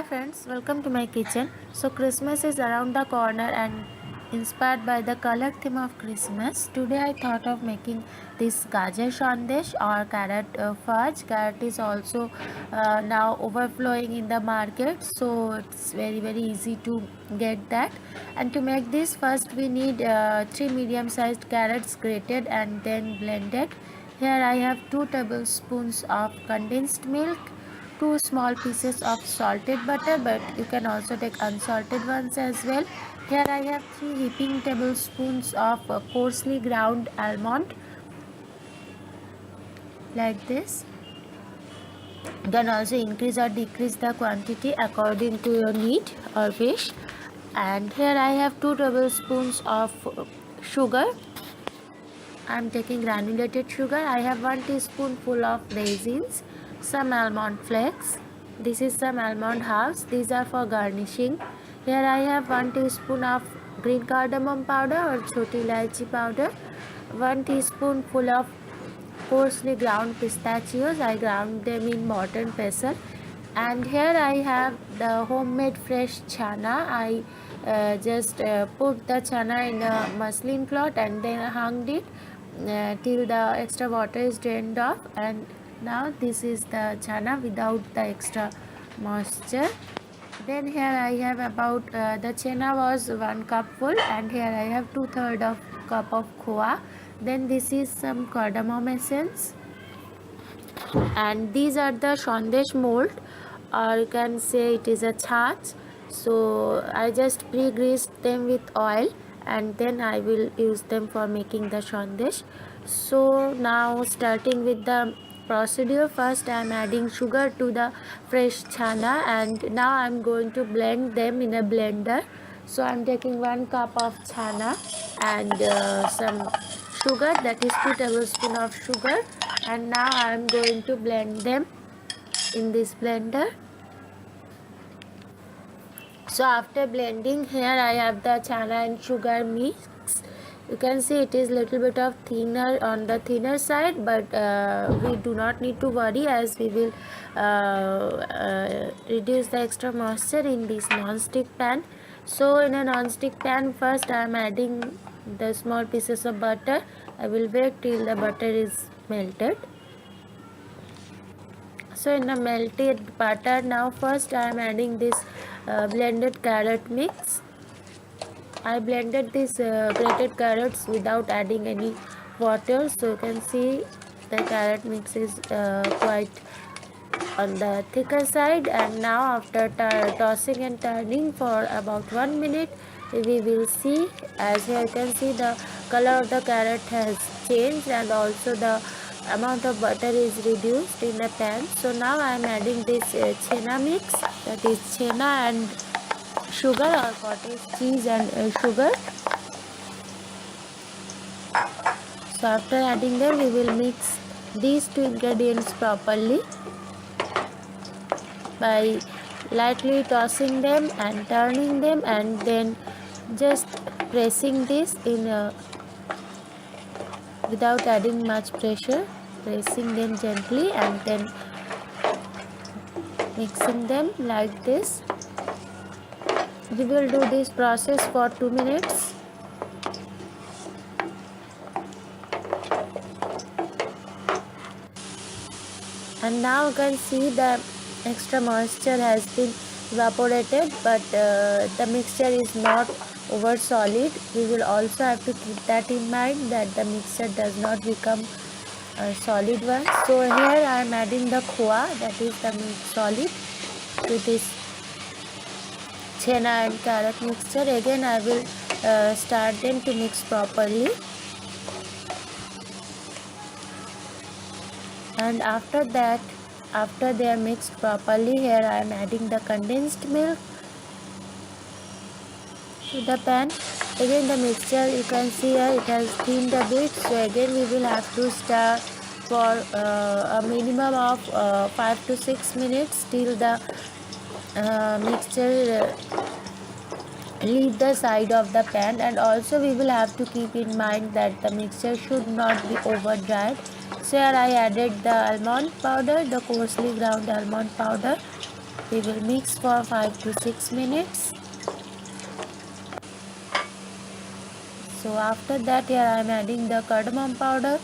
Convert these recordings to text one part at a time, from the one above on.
friends, welcome to my kitchen. So Christmas is around the corner and inspired by the color theme of Christmas, today I thought of making this gajar sandesh or carrot fudge. Carrot is also now overflowing in the market, so it's very easy to get that. And to make this, first we need 3 medium-sized carrots grated and then blended. Here I have 2 tablespoons of condensed milk, 2 small pieces of salted butter, but you can also take unsalted ones as well. Here I have 3 heaping tablespoons of coarsely ground almond, like this. You can also increase or decrease the quantity according to your need or wish. And here I have 2 tablespoons of sugar. I am taking granulated sugar. I have 1 teaspoonful of raisins, some almond flakes. This is some almond halves. These are for garnishing. Here I have 1 teaspoon of green cardamom powder or choti ilaichi powder, 1 teaspoonful of coarsely ground pistachios. I ground them in mortar and pestle. And here I have the homemade fresh chana. I just put the chana in a muslin cloth and then hung it till the extra water is drained off. And now this is the chana without the extra moisture. Then here I have about the chana was 1 cup full, and here I have 2/3 of cup of khoa. Then this is some cardamom essence, and these are the sondesh mold, or you can say it is a chach. So I just pre-greased them with oil and then I will use them for making the sondesh. So now starting with the procedure, first I am adding sugar to the fresh chana, and now I am going to blend them in a blender. So I am taking 1 cup of chana and some sugar, that is 2 tablespoons of sugar, and now I am going to blend them in this blender. So after blending, here I have the chana and sugar mix. You can see it is little bit of thinner on the thinner side, but we do not need to worry, as we will reduce the extra moisture in this non-stick pan. So in a non-stick pan, first I am adding the small pieces of butter. I will wait till the butter is melted. So in the melted butter, now first I am adding this blended carrot mix. I blended these grated carrots without adding any water, so you can see the carrot mix is quite on the thicker side. And now after tossing and turning for about 1 minute, we will see, as here you can see the color of the carrot has changed and also the amount of butter is reduced in the pan. So now I am adding this chena mix, that is chena and sugar or cottage cheese and sugar. So after adding them, we will mix these 2 ingredients properly by lightly tossing them and turning them, and then just pressing this in without adding much pressure, pressing them gently and then mixing them like this. We will do this process for 2 minutes. And now you can see the extra moisture has been evaporated, but the mixture is not over solid. We will also have to keep that in mind, that the mixture does not become a solid one. So here I am adding the khoa, that is the milk solid, to this chena and carrot mixture. Again I will start them to mix properly, and after that, after they are mixed properly, here I am adding the condensed milk to the pan. Again the mixture, you can see here it has thinned a bit, so again we will have to stir for a minimum of 5 to 6 minutes till the mixture leave the side of the pan. And also we will have to keep in mind that the mixture should not be over dried. So here I added the almond powder, the coarsely ground almond powder, We will mix for 5 to 6 minutes. So after that, here I am adding the cardamom powder.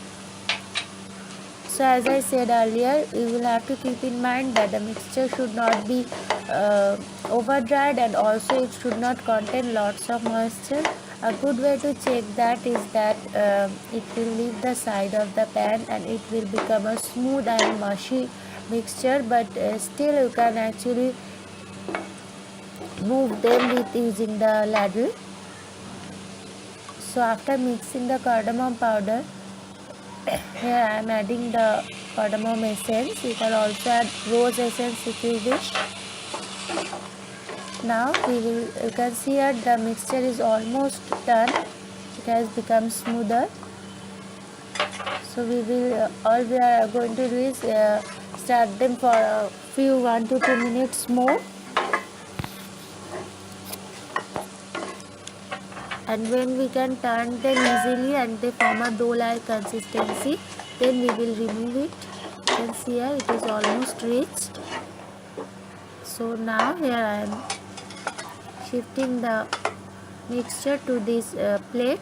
So as I said earlier, you will have to keep in mind that the mixture should not be over dried, and also it should not contain lots of moisture. A good way to check that is that it will leave the side of the pan and it will become a smooth and mushy mixture, but still you can actually move them with using the ladle. So after mixing the cardamom powder, here I am adding the cardamom essence. You can also add rose essence if you wish. Now you can see here the mixture is almost done. It has become smoother. So all we are going to do is start them for a few 1 to 2 minutes more. And when we can turn them easily and they form a dough-like consistency, then we will remove it. You can see here it is almost reached. So now here I am shifting the mixture to this plate,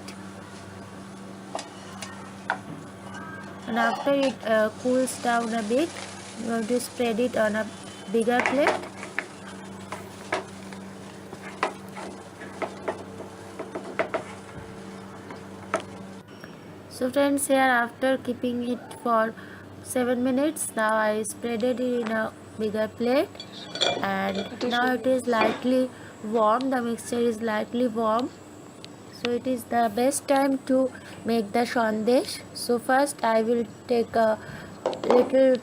and after it cools down a bit, we are going to spread it on a bigger plate. So friends, here after keeping it for 7 minutes, now I spreaded it in a bigger plate, and now it is lightly warm. The mixture is lightly warm, so it is the best time to make the sondesh. So first I will take a little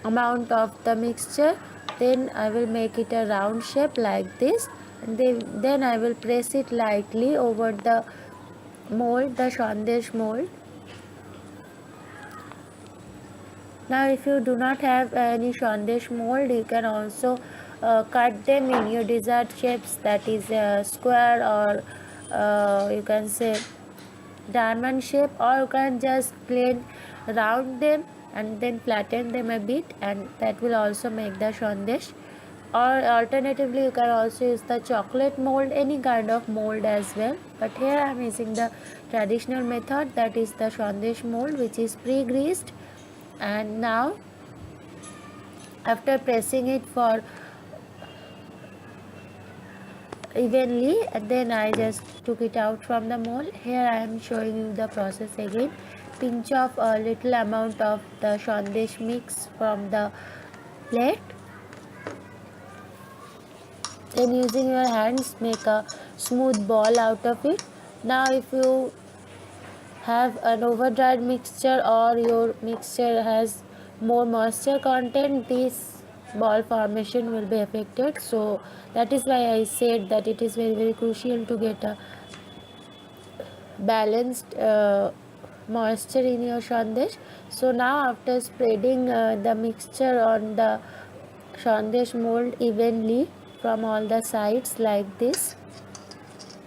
amount of the mixture, then I will make it a round shape like this, and then I will press it lightly over the mold, the sondesh mold. Now if you do not have any sondesh mold, you can also cut them in your desired shapes, that is square, or you can say diamond shape, or you can just plain round them and then flatten them a bit, and that will also make the sondesh. Or alternatively you can also use the chocolate mold, any kind of mold as well, but here I am using the traditional method, that is the sondesh mold, which is pre-greased. And now after pressing it for evenly, and then I just took it out from the mold. Here I am showing you the process again. Pinch off a little amount of the sondesh mix from the plate, then using your hands make a smooth ball out of it. Now if you have an over dried mixture or your mixture has more moisture content, this ball formation will be affected. So that is why I said that it is very crucial to get a balanced moisture in your sondesh. So now after spreading the mixture on the sondesh mold evenly from all the sides like this,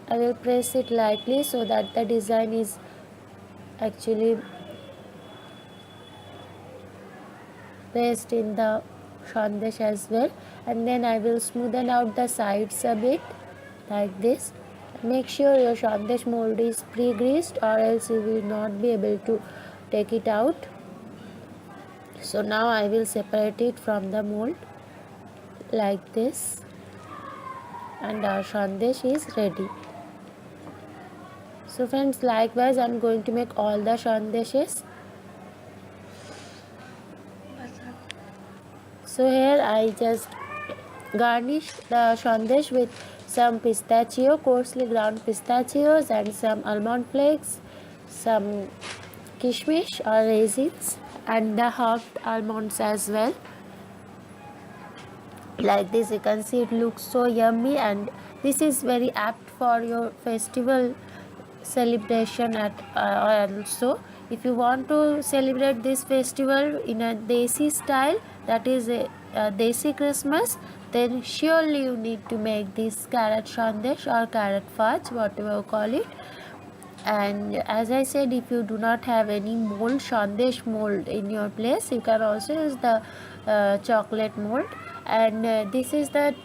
I will press it lightly so that the design is actually pressed in the sondesh as well, and then I will smoothen out the sides a bit like this. Make sure your sondesh mold is pre-greased, or else you will not be able to take it out. So now I will separate it from the mold like this, and our sondesh is ready. So friends, likewise I am going to make all the sondeshes. So here I just garnish the sondesh with some pistachio, coarsely ground pistachios, and some almond flakes, some kishmish or raisins, and the halved almonds as well. Like this, you can see it looks so yummy, and this is very apt for your festival celebration also. If you want to celebrate this festival in a desi style, that is a desi Christmas, then surely you need to make this carrot sondesh or carrot fudge, whatever you call it. And as I said, if you do not have any mold, sondesh mold in your place, you can also use the chocolate mold. and this is the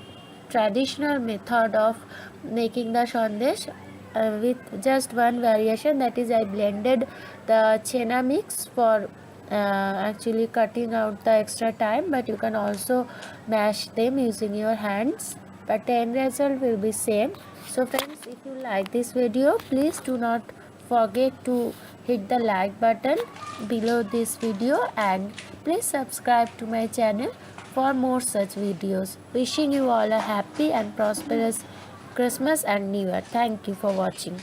traditional method of making the sandesh, with just one variation, that is I blended the chena mix for actually cutting out the extra time, but you can also mash them using your hands, but the end result will be same. So friends, if you like this video, please do not forget to hit the like button below this video, and please subscribe to my channel for more such videos. Wishing you all a happy and prosperous Christmas and New Year. Thank you for watching.